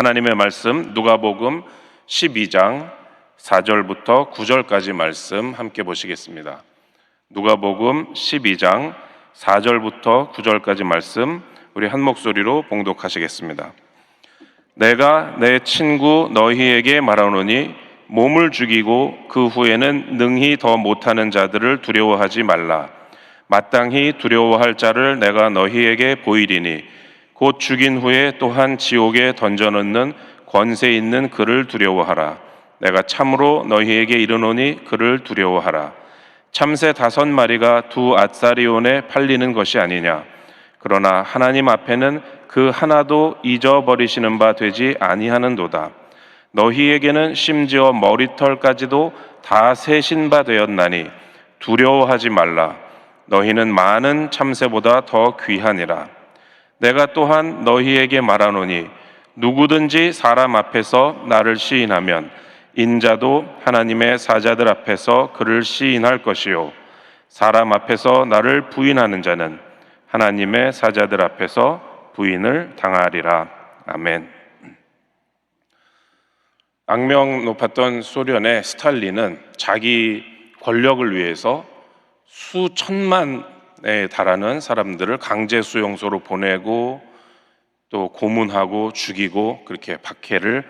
하나님의 말씀 누가복음 12장 4절부터 9절까지 말씀 함께 보시겠습니다. 누가복음 12장 4절부터 9절까지 말씀 우리 한 목소리로 봉독하시겠습니다. 내가 내 친구 너희에게 말하노니 몸을 죽이고 그 후에는 능히 더 못하는 자들을 두려워하지 말라. 마땅히 두려워할 자를 내가 너희에게 보이리니 곧 죽인 후에 또한 지옥에 던져넣는 권세 있는 그를 두려워하라. 내가 참으로 너희에게 이르노니 그를 두려워하라. 참새 5마리가 2앗사리온에 팔리는 것이 아니냐. 그러나 하나님 앞에는 그 하나도 잊어버리시는 바 되지 아니하는도다. 너희에게는 심지어 머리털까지도 다 세신 바 되었나니 두려워하지 말라. 너희는 많은 참새보다 더 귀하니라. 내가 또한 너희에게 말하노니 누구든지 사람 앞에서 나를 시인하면 인자도 하나님의 사자들 앞에서 그를 시인할 것이요 사람 앞에서 나를 부인하는 자는 하나님의 사자들 앞에서 부인을 당하리라. 아멘. 악명 높았던 소련의 스탈린은 자기 권력을 위해서 수천만에 달하는 사람들을 강제 수용소로 보내고 또 고문하고 죽이고 그렇게 박해를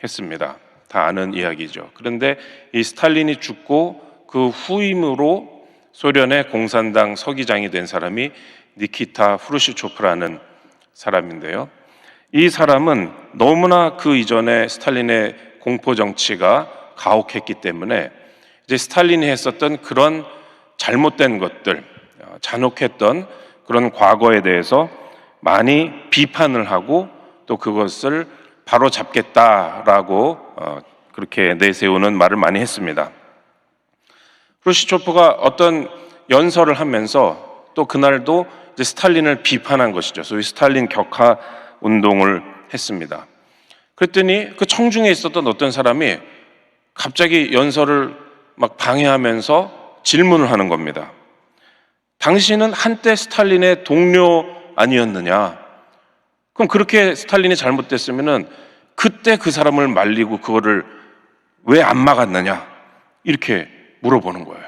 했습니다. 다 아는 이야기죠. 그런데 이 스탈린이 죽고 그 후임으로 소련의 공산당 서기장이 된 사람이 니키타 후르시초프라는 사람인데요. 이 사람은 너무나 그 이전에 스탈린의 공포 정치가 가혹했기 때문에 이제 스탈린이 했었던 그런 잘못된 것들, 잔혹했던 그런 과거에 대해서 많이 비판을 하고 또 그것을 바로 잡겠다라고 그렇게 내세우는 말을 많이 했습니다. 후르시초프가 어떤 연설을 하면서 또 그날도 이제 스탈린을 비판한 것이죠. 소위 스탈린 격하 운동을 했습니다. 그랬더니 그 청중에 있었던 어떤 사람이 갑자기 연설을 막 방해하면서 질문을 하는 겁니다. 당신은 한때 스탈린의 동료 아니었느냐? 그럼 그렇게 스탈린이 잘못됐으면은 그때 그 사람을 말리고 그거를 왜 안 막았느냐? 이렇게 물어보는 거예요.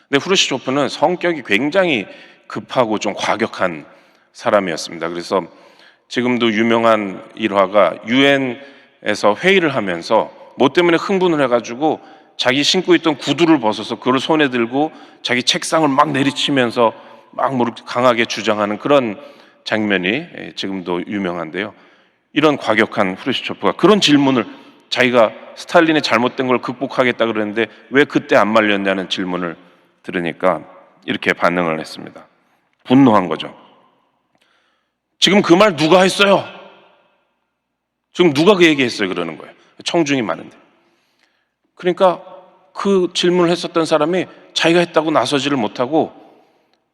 근데 후르시초프는 성격이 굉장히 급하고 좀 과격한 사람이었습니다. 그래서 지금도 유명한 일화가 유엔에서 회의를 하면서 뭐 때문에 흥분을 해가지고 자기 신고 있던 구두를 벗어서 그걸 손에 들고 자기 책상을 막 내리치면서 막 강하게 주장하는 그런 장면이 지금도 유명한데요. 이런 과격한 후르시초프가 그런 질문을 자기가 스탈린의 잘못된 걸 극복하겠다 그랬는데 왜 그때 안 말렸냐는 질문을 들으니까 이렇게 반응을 했습니다. 분노한 거죠. 지금 그 말 누가 했어요? 지금 누가 그 얘기했어요? 그러는 거예요. 청중이 많은데. 그러니까 그 질문을 했었던 사람이 자기가 했다고 나서지를 못하고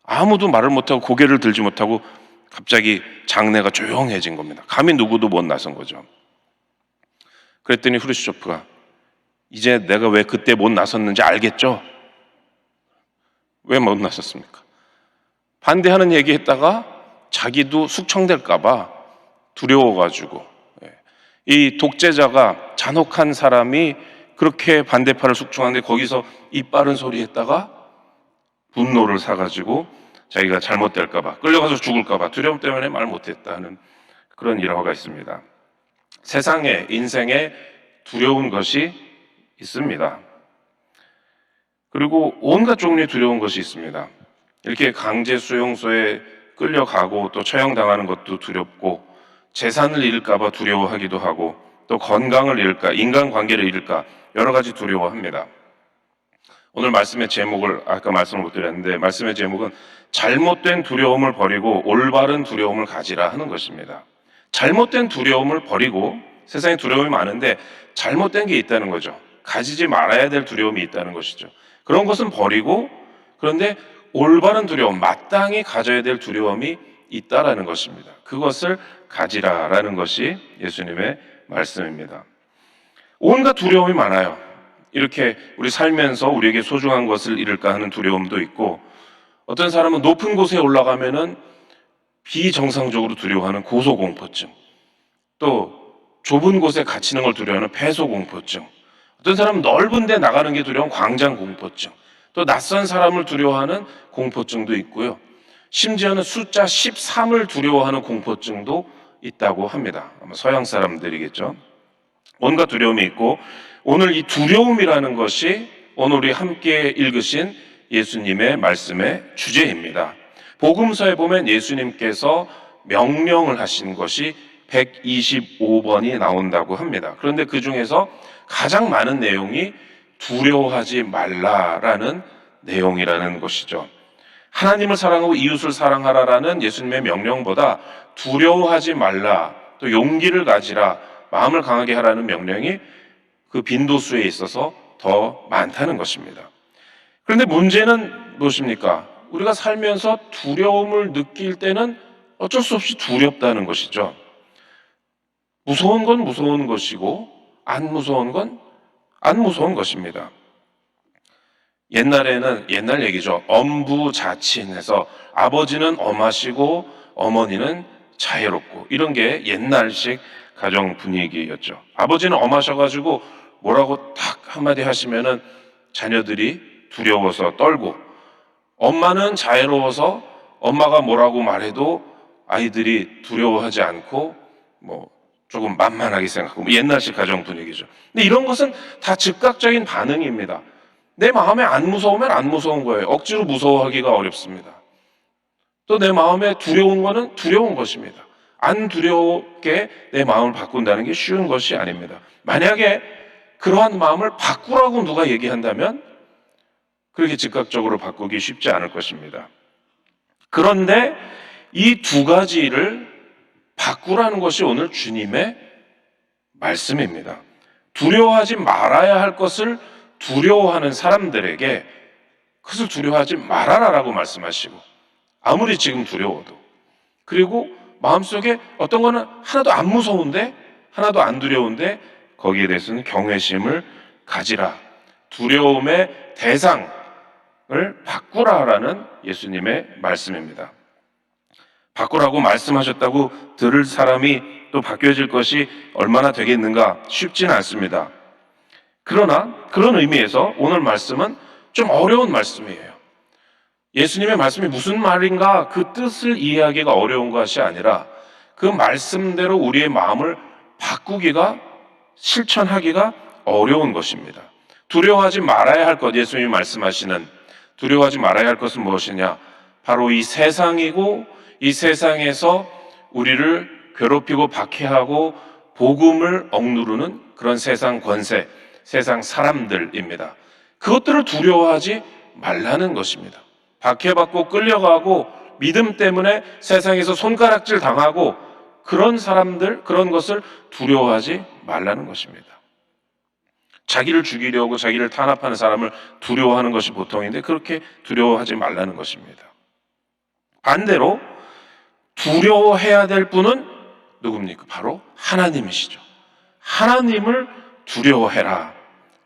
아무도 말을 못하고 고개를 들지 못하고 갑자기 장내가 조용해진 겁니다. 감히 누구도 못 나선 거죠. 그랬더니 후르시초프가 이제 내가 왜 그때 못 나섰는지 알겠죠? 왜 못 나섰습니까? 반대하는 얘기했다가 자기도 숙청될까 봐 두려워가지고 이 독재자가 잔혹한 사람이 그렇게 반대파를 숙청하는데 거기서 입 바른 소리 했다가 분노를 사가지고 자기가 잘못될까 봐 끌려가서 죽을까 봐 두려움 때문에 말 못했다는 그런 일화가 있습니다. 세상에 인생에 두려운 것이 있습니다. 그리고 온갖 종류의 두려운 것이 있습니다. 이렇게 강제 수용소에 끌려가고 또 처형당하는 것도 두렵고 재산을 잃을까 봐 두려워하기도 하고 또 건강을 잃을까, 인간관계를 잃을까 여러 가지 두려워합니다. 오늘 말씀의 제목을 아까 말씀을 못 드렸는데 말씀의 제목은 잘못된 두려움을 버리고 올바른 두려움을 가지라 하는 것입니다. 잘못된 두려움을 버리고 세상에 두려움이 많은데 잘못된 게 있다는 거죠. 가지지 말아야 될 두려움이 있다는 것이죠. 그런 것은 버리고 그런데 올바른 두려움, 마땅히 가져야 될 두려움이 있다라는 것입니다. 그것을 가지라라는 것이 예수님의 말씀입니다. 온갖 두려움이 많아요. 이렇게 우리 살면서 우리에게 소중한 것을 잃을까 하는 두려움도 있고 어떤 사람은 높은 곳에 올라가면은 비정상적으로 두려워하는 고소공포증 또 좁은 곳에 갇히는 걸 두려워하는 폐소공포증, 어떤 사람은 넓은 데 나가는 게 두려운 광장공포증, 또 낯선 사람을 두려워하는 공포증도 있고요. 심지어는 숫자 13을 두려워하는 공포증도 있다고 합니다. 아마 서양 사람들이겠죠. 온갖 두려움이 있고, 오늘 이 두려움이라는 것이 오늘 우리 함께 읽으신 예수님의 말씀의 주제입니다. 복음서에 보면 예수님께서 명령을 하신 것이 125번이 나온다고 합니다. 그런데 그 중에서 가장 많은 내용이 두려워하지 말라라는 내용이라는 것이죠. 하나님을 사랑하고 이웃을 사랑하라라는 예수님의 명령보다 두려워하지 말라, 또 용기를 가지라, 마음을 강하게 하라는 명령이 그 빈도수에 있어서 더 많다는 것입니다. 그런데 문제는 무엇입니까? 우리가 살면서 두려움을 느낄 때는 어쩔 수 없이 두렵다는 것이죠. 무서운 건 무서운 것이고 안 무서운 건 안 무서운 것입니다. 옛날에는, 옛날 얘기죠, 엄부자친해서 아버지는 엄하시고 어머니는 자애롭고, 이런 게 옛날식 가정 분위기였죠. 아버지는 엄하셔가지고 뭐라고 탁 한마디 하시면은 자녀들이 두려워서 떨고, 엄마는 자애로워서 엄마가 뭐라고 말해도 아이들이 두려워하지 않고 조금 만만하게 생각하고, 옛날식 가정 분위기죠. 근데 이런 것은 다 즉각적인 반응입니다. 내 마음에 안 무서우면 안 무서운 거예요. 억지로 무서워하기가 어렵습니다. 또 내 마음에 두려운 거는 두려운 것입니다. 안 두렵게 내 마음을 바꾼다는 게 쉬운 것이 아닙니다. 만약에 그러한 마음을 바꾸라고 누가 얘기한다면 그렇게 즉각적으로 바꾸기 쉽지 않을 것입니다. 그런데 이 두 가지를 바꾸라는 것이 오늘 주님의 말씀입니다. 두려워하지 말아야 할 것을 두려워하는 사람들에게 그것을 두려워하지 말아라라고 말씀하시고, 아무리 지금 두려워도, 그리고 마음속에 어떤 거는 하나도 안 무서운데, 하나도 안 두려운데 거기에 대해서는 경외심을 가지라, 두려움의 대상을 바꾸라라는 예수님의 말씀입니다. 바꾸라고 말씀하셨다고 들을 사람이 또 바뀌어질 것이 얼마나 되겠는가 쉽지는 않습니다. 그러나 그런 의미에서 오늘 말씀은 좀 어려운 말씀이에요. 예수님의 말씀이 무슨 말인가 그 뜻을 이해하기가 어려운 것이 아니라 그 말씀대로 우리의 마음을 바꾸기가, 실천하기가 어려운 것입니다. 두려워하지 말아야 할 것, 예수님이 말씀하시는 두려워하지 말아야 할 것은 무엇이냐? 바로 이 세상이고, 이 세상에서 우리를 괴롭히고 박해하고 복음을 억누르는 그런 세상 권세, 세상 사람들입니다. 그것들을 두려워하지 말라는 것입니다. 박해받고 끌려가고 믿음 때문에 세상에서 손가락질 당하고 그런 사람들, 그런 것을 두려워하지 말라는 것입니다. 자기를 죽이려고 자기를 탄압하는 사람을 두려워하는 것이 보통인데 그렇게 두려워하지 말라는 것입니다. 반대로 두려워해야 될 분은 누굽니까? 바로 하나님이시죠. 하나님을 두려워해라.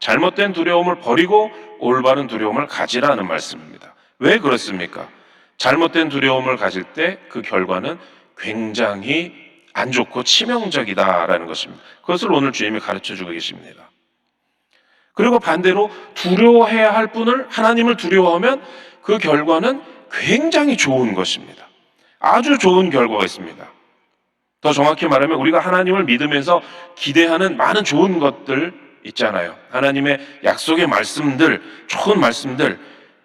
잘못된 두려움을 버리고 올바른 두려움을 가지라는 말씀입니다. 왜 그렇습니까? 잘못된 두려움을 가질 때 그 결과는 굉장히 안 좋고 치명적이다라는 것입니다. 그것을 오늘 주님이 가르쳐주고 계십니다. 그리고 반대로 두려워해야 할 분을, 하나님을 두려워하면 그 결과는 굉장히 좋은 것입니다. 아주 좋은 결과가 있습니다. 더 정확히 말하면 우리가 하나님을 믿으면서 기대하는 많은 좋은 것들 있잖아요. 하나님의 약속의 말씀들, 좋은 말씀들,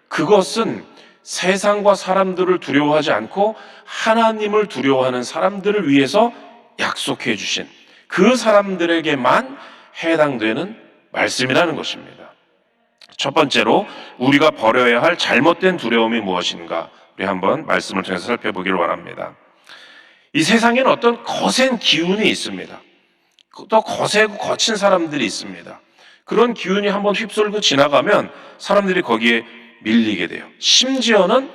그것은 세상과 사람들을 두려워하지 않고 하나님을 두려워하는 사람들을 위해서 약속해 주신 그 사람들에게만 해당되는 말씀이라는 것입니다. 첫 번째로 우리가 버려야 할 잘못된 두려움이 무엇인가, 우리 한번 말씀을 통해서 살펴보기를 원합니다. 이 세상에는 어떤 거센 기운이 있습니다. 또 거세고 거친 사람들이 있습니다. 그런 기운이 한번 휩쓸고 지나가면 사람들이 거기에 밀리게 돼요. 심지어는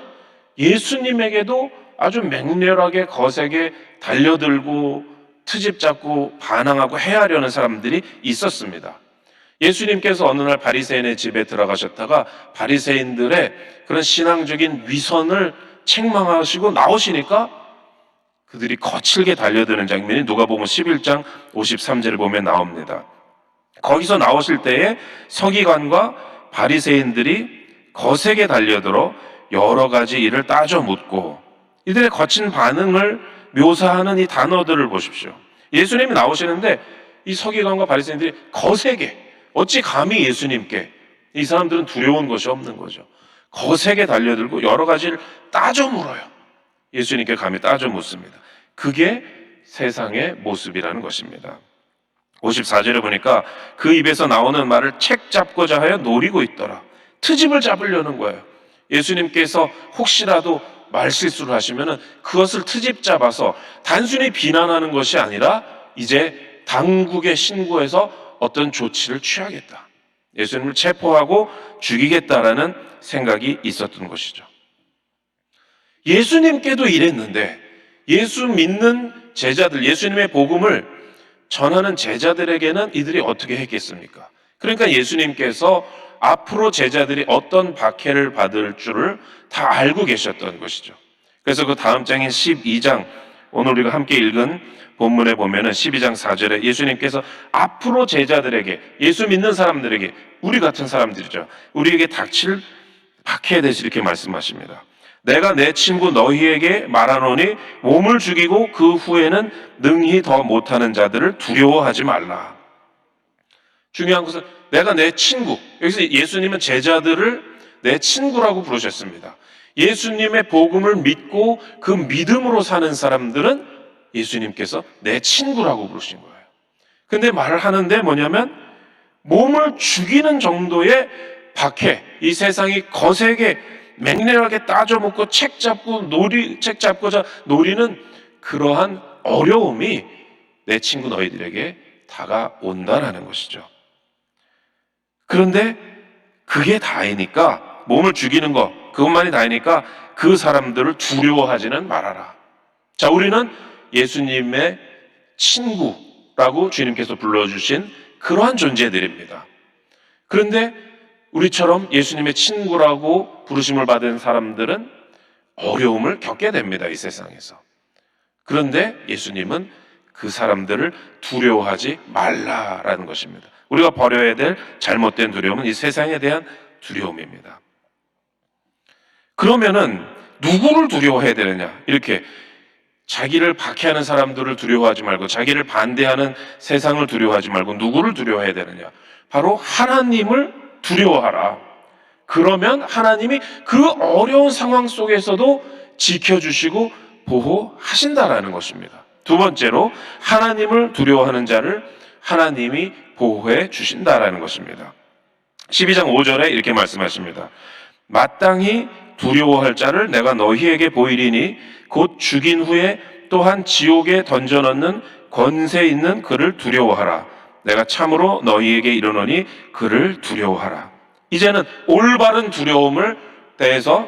예수님에게도 아주 맹렬하게 거세게 달려들고 트집 잡고 반항하고 해하려는 사람들이 있었습니다. 예수님께서 어느 날 바리새인의 집에 들어가셨다가 바리새인들의 그런 신앙적인 위선을 책망하시고 나오시니까 그들이 거칠게 달려드는 장면이 누가복음 11장 53절을 보면 나옵니다. 거기서 나오실 때에 서기관과 바리새인들이 거세게 달려들어 여러 가지 일을 따져 묻고, 이들의 거친 반응을 묘사하는 이 단어들을 보십시오. 예수님이 나오시는데 이 서기관과 바리새인들이 거세게, 어찌 감히 예수님께, 이 사람들은 두려운 것이 없는 거죠. 거세게 달려들고 여러 가지를 따져 물어요. 예수님께 감히 따져 묻습니다. 그게 세상의 모습이라는 것입니다. 54절에 보니까 그 입에서 나오는 말을 책 잡고자 하여 노리고 있더라. 트집을 잡으려는 거예요. 예수님께서 혹시라도 말실수를 하시면 그것을 트집 잡아서 단순히 비난하는 것이 아니라 이제 당국에 신고해서 어떤 조치를 취하겠다, 예수님을 체포하고 죽이겠다라는 생각이 있었던 것이죠. 예수님께도 이랬는데 예수 믿는 제자들, 예수님의 복음을 전하는 제자들에게는 이들이 어떻게 했겠습니까? 그러니까 예수님께서 앞으로 제자들이 어떤 박해를 받을 줄을 다 알고 계셨던 것이죠. 그래서 그 다음 장인 12장, 오늘 우리가 함께 읽은 본문에 보면은 12장 4절에 예수님께서 앞으로 제자들에게, 예수 믿는 사람들에게, 우리 같은 사람들이죠, 우리에게 닥칠 박해에 대해서 이렇게 말씀하십니다. 내가 내 친구 너희에게 말하노니 몸을 죽이고 그 후에는 능히 더 못하는 자들을 두려워하지 말라. 중요한 것은 내가 내 친구, 여기서 예수님은 제자들을 내 친구라고 부르셨습니다. 예수님의 복음을 믿고 그 믿음으로 사는 사람들은 예수님께서 내 친구라고 부르신 거예요. 근데 말을 하는데 뭐냐면 몸을 죽이는 정도의 박해, 이 세상이 거세게 맹렬하게 따져먹고 책 잡고자 노리는 그러한 어려움이 내 친구 너희들에게 다가온다라는 것이죠. 그런데 그게 다이니까, 몸을 죽이는 것, 그것만이 다이니까 그 사람들을 두려워하지는 말아라. 자, 우리는 예수님의 친구라고 주님께서 불러주신 그러한 존재들입니다. 그런데 우리처럼 예수님의 친구라고 부르심을 받은 사람들은 어려움을 겪게 됩니다, 이 세상에서. 그런데 예수님은 그 사람들을 두려워하지 말라라는 것입니다. 우리가 버려야 될 잘못된 두려움은 이 세상에 대한 두려움입니다. 그러면은 누구를 두려워해야 되느냐? 이렇게 자기를 박해하는 사람들을 두려워하지 말고, 자기를 반대하는 세상을 두려워하지 말고 누구를 두려워해야 되느냐? 바로 하나님을 두려워하라. 그러면 하나님이 그 어려운 상황 속에서도 지켜주시고 보호하신다라는 것입니다. 두 번째로, 하나님을 두려워하는 자를 하나님이 보호해 주신다라는 것입니다. 12장 5절에 이렇게 말씀하십니다. 마땅히 두려워할 자를 내가 너희에게 보이리니 곧 죽인 후에 또한 지옥에 던져넣는 권세 있는 그를 두려워하라. 내가 참으로 너희에게 이르노니 그를 두려워하라. 이제는 올바른 두려움에 대해서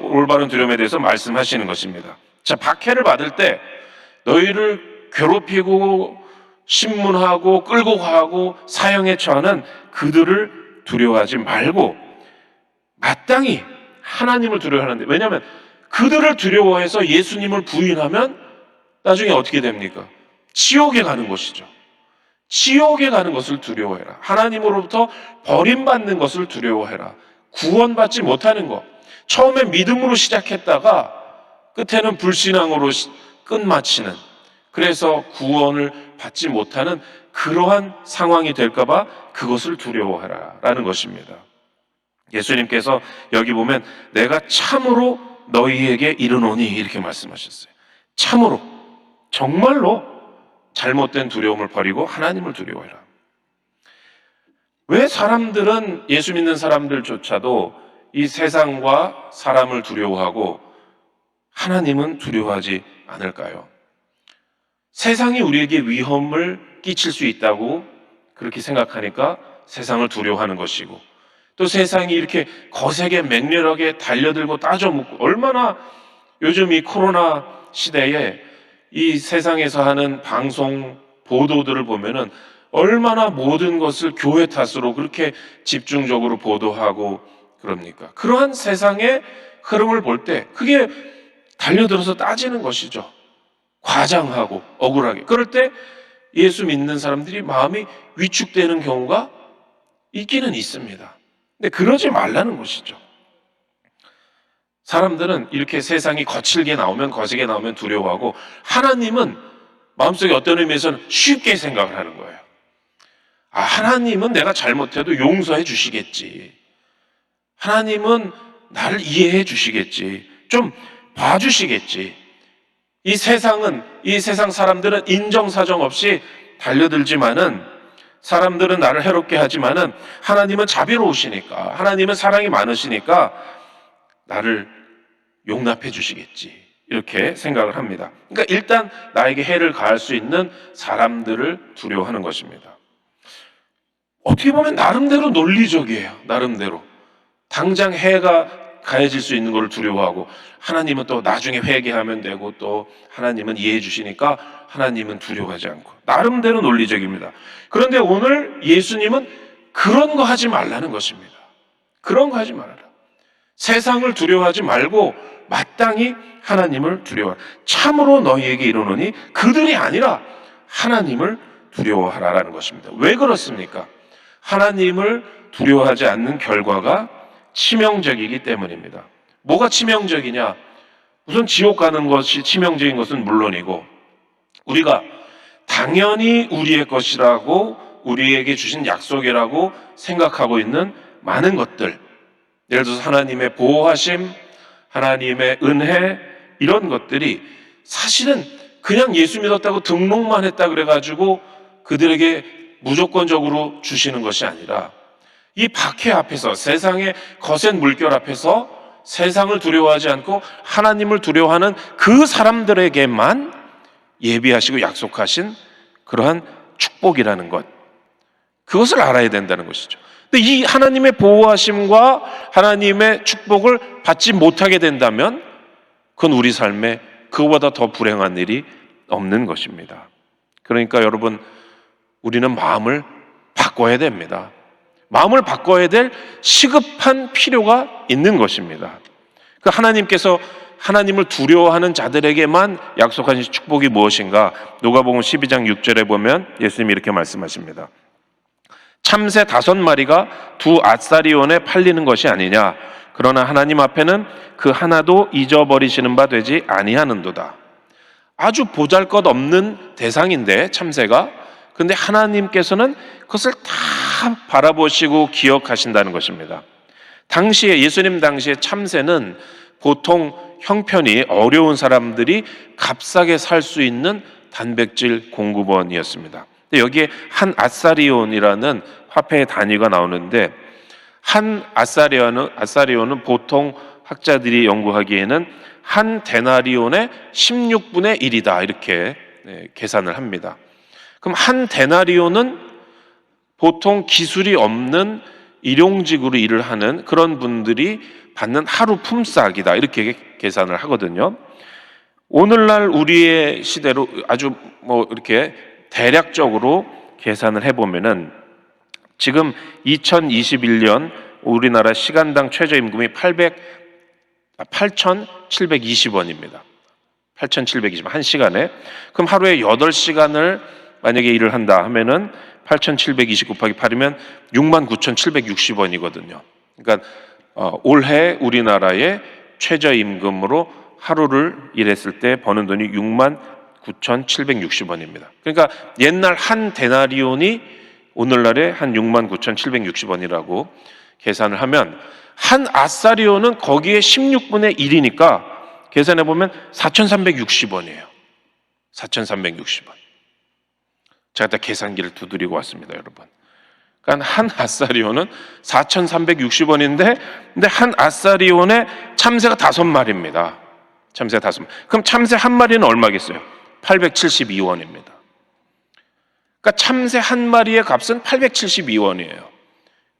말씀하시는 것입니다. 자, 박해를 받을 때 너희를 괴롭히고 신문하고 끌고 가고 사형에 처하는 그들을 두려워하지 말고 마땅히 하나님을 두려워하는데, 왜냐하면 그들을 두려워해서 예수님을 부인하면 나중에 어떻게 됩니까? 지옥에 가는 것이죠. 지옥에 가는 것을 두려워해라. 하나님으로부터 버림받는 것을 두려워해라. 구원받지 못하는 것, 처음에 믿음으로 시작했다가 끝에는 불신앙으로 끝마치는, 그래서 구원을 받지 못하는 그러한 상황이 될까봐 그것을 두려워하라 라는 것입니다. 예수님께서 여기 보면 내가 참으로 너희에게 이르노니 이렇게 말씀하셨어요. 참으로, 정말로 잘못된 두려움을 버리고 하나님을 두려워해라. 왜 사람들은, 예수 믿는 사람들조차도 이 세상과 사람을 두려워하고 하나님은 두려워하지 않을까요? 세상이 우리에게 위험을 끼칠 수 있다고 그렇게 생각하니까 세상을 두려워하는 것이고, 또 세상이 이렇게 거세게 맹렬하게 달려들고 따져묻고, 얼마나 요즘 이 코로나 시대에 이 세상에서 하는 방송 보도들을 보면은 얼마나 모든 것을 교회 탓으로 그렇게 집중적으로 보도하고 그럽니까? 그러한 세상의 흐름을 볼 때 그게 달려들어서 따지는 것이죠. 과장하고 억울하게. 그럴 때 예수 믿는 사람들이 마음이 위축되는 경우가 있기는 있습니다. 근데 그러지 말라는 것이죠. 사람들은 이렇게 세상이 거칠게 나오면, 거세게 나오면 두려워하고, 하나님은 마음속에 어떤 의미에서는 쉽게 생각을 하는 거예요. 아, 하나님은 내가 잘못해도 용서해 주시겠지. 하나님은 나를 이해해 주시겠지. 좀 봐주시겠지. 이 세상 사람들은 인정사정 없이 달려들지만은, 사람들은 나를 해롭게 하지만은, 하나님은 자비로우시니까, 하나님은 사랑이 많으시니까 나를 용납해 주시겠지. 이렇게 생각을 합니다. 그러니까 일단 나에게 해를 가할 수 있는 사람들을 두려워하는 것입니다. 어떻게 보면 나름대로 논리적이에요. 나름대로. 당장 해가 가해질 수 있는 것을 두려워하고, 하나님은 또 나중에 회개하면 되고, 또 하나님은 이해해 주시니까 하나님은 두려워하지 않고, 나름대로 논리적입니다. 그런데 오늘 예수님은 그런 거 하지 말라는 것입니다. 그런 거 하지 말아라. 세상을 두려워하지 말고 마땅히 하나님을 두려워하라. 참으로 너희에게 이르노니 그들이 아니라 하나님을 두려워하라라는 것입니다. 왜 그렇습니까? 하나님을 두려워하지 않는 결과가 치명적이기 때문입니다. 뭐가 치명적이냐? 우선 지옥 가는 것이 치명적인 것은 물론이고, 우리가 당연히 우리의 것이라고, 우리에게 주신 약속이라고 생각하고 있는 많은 것들, 예를 들어서 하나님의 보호하심, 하나님의 은혜, 이런 것들이 사실은 그냥 예수 믿었다고 등록만 했다 그래가지고 그들에게 무조건적으로 주시는 것이 아니라, 이 박해 앞에서, 세상의 거센 물결 앞에서 세상을 두려워하지 않고 하나님을 두려워하는 그 사람들에게만 예비하시고 약속하신 그러한 축복이라는 것, 그것을 알아야 된다는 것이죠. 근데 이 하나님의 보호하심과 하나님의 축복을 받지 못하게 된다면 그건 우리 삶에 그거보다 더 불행한 일이 없는 것입니다. 그러니까 여러분, 우리는 마음을 바꿔야 됩니다. 마음을 바꿔야 될 시급한 필요가 있는 것입니다. 그 하나님께서 하나님을 두려워하는 자들에게만 약속하신 축복이 무엇인가? 누가복음 12장 6절에 보면 예수님이 이렇게 말씀하십니다. 참새 5마리가 두 앗사리온에 팔리는 것이 아니냐? 그러나 하나님 앞에는 그 하나도 잊어버리시는 바 되지 아니하는도다. 아주 보잘것없는 대상인데, 참새가. 근데 하나님께서는 그것을 다 바라보시고 기억하신다는 것입니다. 당시에, 예수님 당시에 참새는 보통 형편이 어려운 사람들이 값싸게 살 수 있는 단백질 공급원이었습니다. 여기에 한 앗사리온이라는 화폐의 단위가 나오는데, 한 앗사리온은 보통 학자들이 연구하기에는 한 데나리온의 16분의 1이다 이렇게 계산을 합니다. 그럼 한 데나리온은 보통 기술이 없는 일용직으로 일을 하는 그런 분들이 받는 하루 품삯이다 이렇게 계산을 하거든요. 오늘날 우리의 시대로 아주 이렇게 대략적으로 계산을 해보면은 지금 2021년 우리나라 시간당 최저임금이 8,720원입니다. 8,720원 한 시간에. 그럼 하루에 8시간을 만약에 일을 한다 하면은 8,720 곱하기 8이면 69,760원이거든요. 그러니까 올해 우리나라의 최저임금으로 하루를 일했을 때 버는 돈이 69,760원입니다. 그러니까 옛날 한 데나리온이 오늘날의 한 69,760원이라고 계산을 하면, 한 앗사리온은 거기에 16분의 1이니까 계산해 보면 4,360원이에요. 4,360원. 제가 다 계산기를 두드리고 왔습니다, 여러분. 그러니까 한 앗사리온은 4,360원인데, 근데 한 앗사리온에 참새가 5마리입니다. 참새가 5마리. 그럼 참새 한 마리는 얼마겠어요? 872원입니다. 그러니까 참새 한 마리의 값은 872원이에요.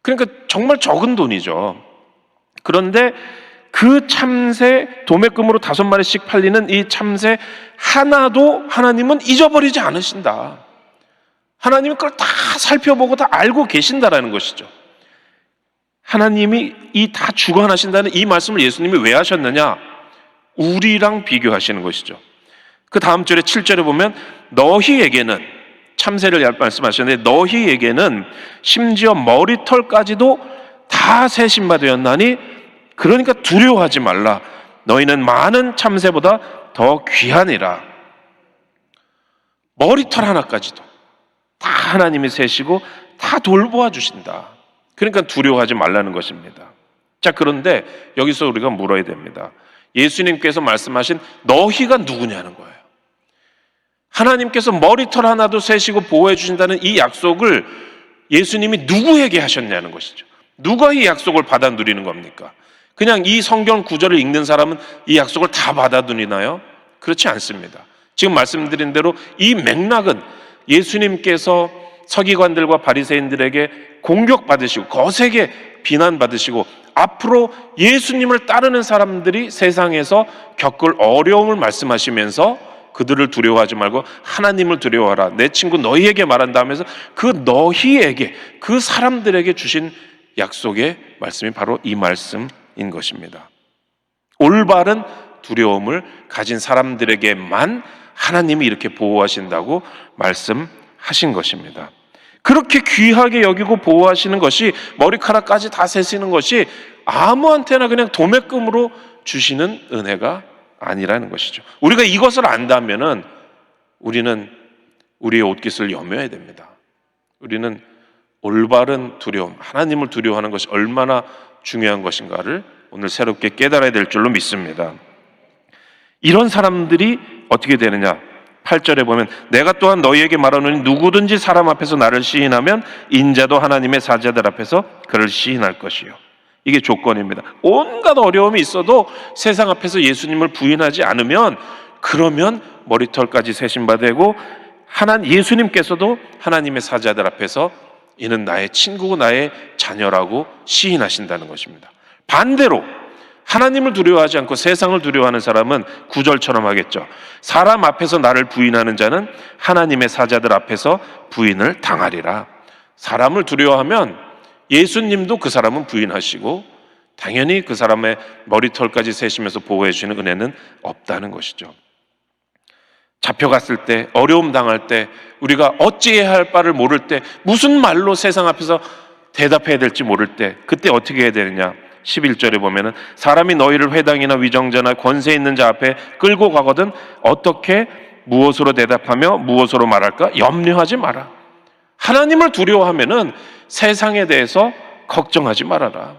그러니까 정말 적은 돈이죠. 그런데 그 참새, 도매금으로 5마리씩 팔리는 이 참새 하나도 하나님은 잊어버리지 않으신다. 하나님은 그걸 다 살펴보고 다 알고 계신다라는 것이죠. 하나님이 이 다 주관하신다는 이 말씀을 예수님이 왜 하셨느냐? 우리랑 비교하시는 것이죠. 그 다음 절에 7절에 보면 너희에게는, 참새를 말씀하셨는데 너희에게는 심지어 머리털까지도 다 세심바 되었나니 그러니까 두려워하지 말라. 너희는 많은 참새보다 더 귀하니라. 머리털 하나까지도 다 하나님이 세시고 다 돌보아 주신다. 그러니까 두려워하지 말라는 것입니다. 자, 그런데 여기서 우리가 물어야 됩니다. 예수님께서 말씀하신 너희가 누구냐는 거예요. 하나님께서 머리털 하나도 세시고 보호해 주신다는 이 약속을 예수님이 누구에게 하셨냐는 것이죠. 누가 이 약속을 받아 누리는 겁니까? 그냥 이 성경 구절을 읽는 사람은 이 약속을 다 받아 누리나요? 그렇지 않습니다. 지금 말씀드린 대로 이 맥락은 예수님께서 서기관들과 바리새인들에게 공격받으시고 거세게 비난받으시고 앞으로 예수님을 따르는 사람들이 세상에서 겪을 어려움을 말씀하시면서 그들을 두려워하지 말고 하나님을 두려워하라. 내 친구 너희에게 말한다 하면서 그 너희에게, 그 사람들에게 주신 약속의 말씀이 바로 이 말씀인 것입니다. 올바른 두려움을 가진 사람들에게만 하나님이 이렇게 보호하신다고 말씀하신 것입니다. 그렇게 귀하게 여기고 보호하시는 것이, 머리카락까지 다 세시는 것이 아무한테나 그냥 도매금으로 주시는 은혜가 아니라는 것이죠. 우리가 이것을 안다면은 우리는 우리의 옷깃을 여며야 됩니다. 우리는 올바른 두려움, 하나님을 두려워하는 것이 얼마나 중요한 것인가를 오늘 새롭게 깨달아야 될 줄로 믿습니다. 이런 사람들이 어떻게 되느냐? 8절에 보면 내가 또한 너희에게 말하노니 누구든지 사람 앞에서 나를 시인하면 인자도 하나님의 사자들 앞에서 그를 시인할 것이요. 이게 조건입니다. 온갖 어려움이 있어도 세상 앞에서 예수님을 부인하지 않으면, 그러면 머리털까지 세심바 되고 예수님께서도 하나님의 사자들 앞에서 이는 나의 친구고 나의 자녀라고 시인하신다는 것입니다. 반대로 하나님을 두려워하지 않고 세상을 두려워하는 사람은 9절처럼 하겠죠. 사람 앞에서 나를 부인하는 자는 하나님의 사자들 앞에서 부인을 당하리라. 사람을 두려워하면 예수님도 그 사람은 부인하시고 당연히 그 사람의 머리털까지 세시면서 보호해 주시는 은혜는 없다는 것이죠. 잡혀갔을 때, 어려움 당할 때, 우리가 어찌해야 할 바를 모를 때, 무슨 말로 세상 앞에서 대답해야 될지 모를 때, 그때 어떻게 해야 되느냐? 11절에 보면은 사람이 너희를 회당이나 위정자나 권세 있는 자 앞에 끌고 가거든 어떻게 무엇으로 대답하며 무엇으로 말할까 염려하지 마라. 하나님을 두려워하면은 세상에 대해서 걱정하지 말아라.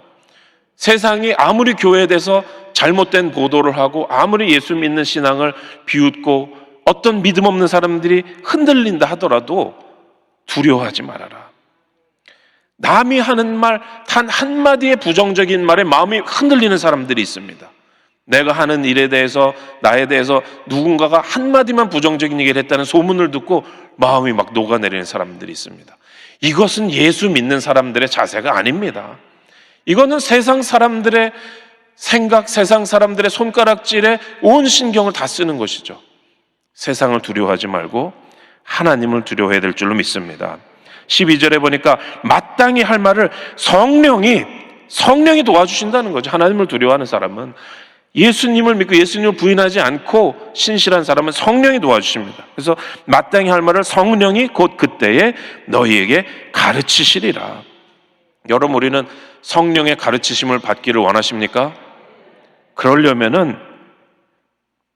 세상이 아무리 교회에 대해서 잘못된 보도를 하고 아무리 예수 믿는 신앙을 비웃고 어떤 믿음 없는 사람들이 흔들린다 하더라도 두려워하지 말아라. 남이 하는 말 단 한마디의 부정적인 말에 마음이 흔들리는 사람들이 있습니다. 내가 하는 일에 대해서, 나에 대해서 누군가가 한마디만 부정적인 얘기를 했다는 소문을 듣고 마음이 막 녹아내리는 사람들이 있습니다. 이것은 예수 믿는 사람들의 자세가 아닙니다. 이거는 세상 사람들의 생각, 세상 사람들의 손가락질에 온 신경을 다 쓰는 것이죠. 세상을 두려워하지 말고 하나님을 두려워해야 될 줄로 믿습니다. 12절에 보니까 마땅히 할 말을 성령이 도와주신다는 거죠. 하나님을 두려워하는 사람은, 예수님을 믿고 예수님을 부인하지 않고 신실한 사람은 성령이 도와주십니다. 그래서 마땅히 할 말을 성령이 곧 그때에 너희에게 가르치시리라. 여러분, 우리는 성령의 가르치심을 받기를 원하십니까? 그러려면은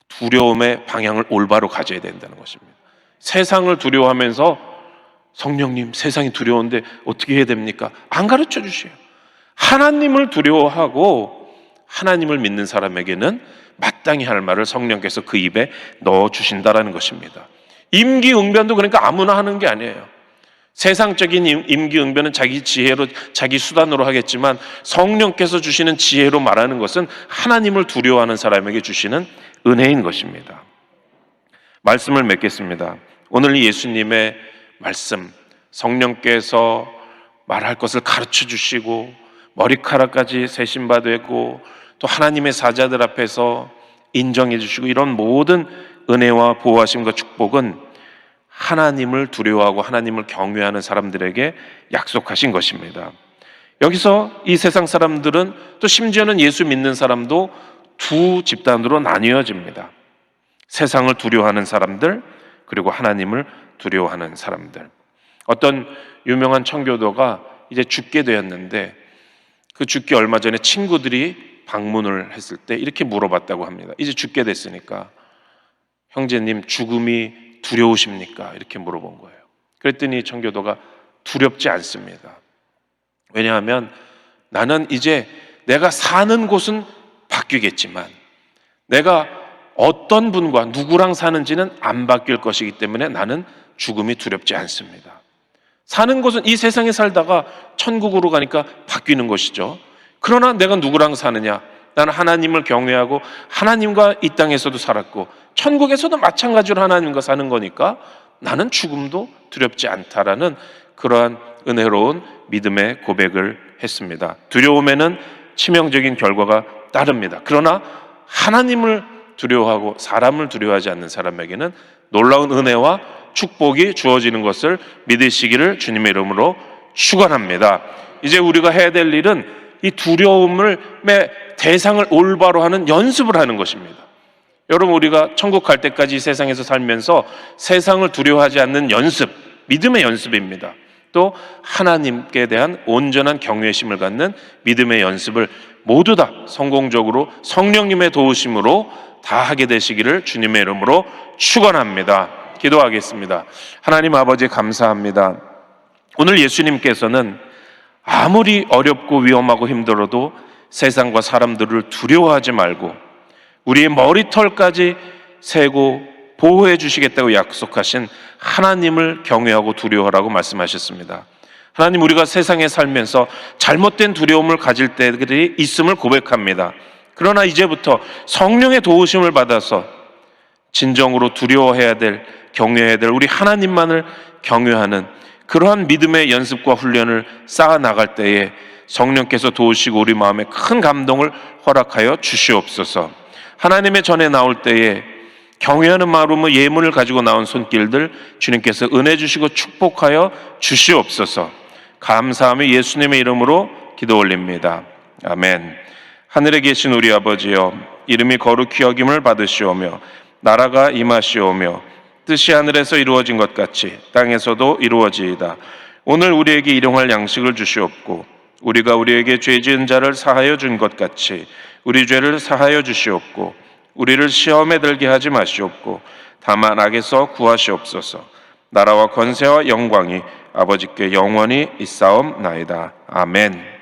두려움의 방향을 올바로 가져야 된다는 것입니다. 세상을 두려워하면서 성령님, 세상이 두려운데 어떻게 해야 됩니까? 안 가르쳐 주셔요. 하나님을 두려워하고 하나님을 믿는 사람에게는 마땅히 할 말을 성령께서 그 입에 넣어 주신다라는 것입니다. 임기응변도 그러니까 아무나 하는 게 아니에요. 세상적인 임기응변은 자기 지혜로, 자기 수단으로 하겠지만 성령께서 주시는 지혜로 말하는 것은 하나님을 두려워하는 사람에게 주시는 은혜인 것입니다. 말씀을 맺겠습니다. 오늘 예수님의 말씀, 성령께서 말할 것을 가르쳐 주시고 머리카락까지 세심바 되고 또 하나님의 사자들 앞에서 인정해 주시고 이런 모든 은혜와 보호하심과 축복은 하나님을 두려워하고 하나님을 경외하는 사람들에게 약속하신 것입니다. 여기서 이 세상 사람들은 또 심지어는 예수 믿는 사람도 두 집단으로 나뉘어집니다. 세상을 두려워하는 사람들, 그리고 하나님을 두려워하는 사람들. 어떤 유명한 청교도가 이제 죽게 되었는데 그 죽기 얼마 전에 친구들이 방문을 했을 때 이렇게 물어봤다고 합니다. 이제 죽게 됐으니까 형제님 죽음이 두려우십니까? 이렇게 물어본 거예요. 그랬더니 청교도가 두렵지 않습니다. 왜냐하면 나는 이제 내가 사는 곳은 바뀌겠지만 내가 어떤 분과 누구랑 사는지는 안 바뀔 것이기 때문에 나는 죽음이 두렵지 않습니다. 사는 곳은 이 세상에 살다가 천국으로 가니까 바뀌는 것이죠. 그러나 내가 누구랑 사느냐? 나는 하나님을 경외하고 하나님과 이 땅에서도 살았고 천국에서도 마찬가지로 하나님과 사는 거니까 나는 죽음도 두렵지 않다라는 그러한 은혜로운 믿음의 고백을 했습니다. 두려움에는 치명적인 결과가 따릅니다. 그러나 하나님을 두려워하고 사람을 두려워하지 않는 사람에게는 놀라운 은혜와 축복이 주어지는 것을 믿으시기를 주님의 이름으로 축원합니다. 이제 우리가 해야 될 일은 이 두려움의 대상을 올바로 하는 연습을 하는 것입니다. 여러분, 우리가 천국 갈 때까지 세상에서 살면서 세상을 두려워하지 않는 연습, 믿음의 연습입니다. 또 하나님께 대한 온전한 경외심을 갖는 믿음의 연습을 모두 다 성공적으로 성령님의 도우심으로 다 하게 되시기를 주님의 이름으로 축원합니다. 기도하겠습니다. 하나님 아버지 감사합니다. 오늘 예수님께서는 아무리 어렵고 위험하고 힘들어도 세상과 사람들을 두려워하지 말고 우리의 머리털까지 세고 보호해 주시겠다고 약속하신 하나님을 경외하고 두려워하라고 말씀하셨습니다. 하나님, 우리가 세상에 살면서 잘못된 두려움을 가질 때들이 있음을 고백합니다. 그러나 이제부터 성령의 도우심을 받아서 진정으로 두려워해야 될, 경외해야 될 우리 하나님만을 경외하는 그러한 믿음의 연습과 훈련을 쌓아 나갈 때에 성령께서 도우시고 우리 마음에 큰 감동을 허락하여 주시옵소서. 하나님의 전에 나올 때에 경외하는 마음으로 예문을 가지고 나온 손길들 주님께서 은혜 주시고 축복하여 주시옵소서. 감사하며 예수님의 이름으로 기도 올립니다. 아멘. 하늘에 계신 우리 아버지여, 이름이 거룩히 여김을 받으시오며 나라가 임하시오며 뜻이 하늘에서 이루어진 것 같이 땅에서도 이루어지이다. 오늘 우리에게 일용할 양식을 주시옵고 우리가 우리에게 죄 지은 자를 사하여 준 것 같이 우리 죄를 사하여 주시옵고 우리를 시험에 들게 하지 마시옵고 다만 악에서 구하시옵소서. 나라와 권세와 영광이 아버지께 영원히 있사옵나이다. 아멘.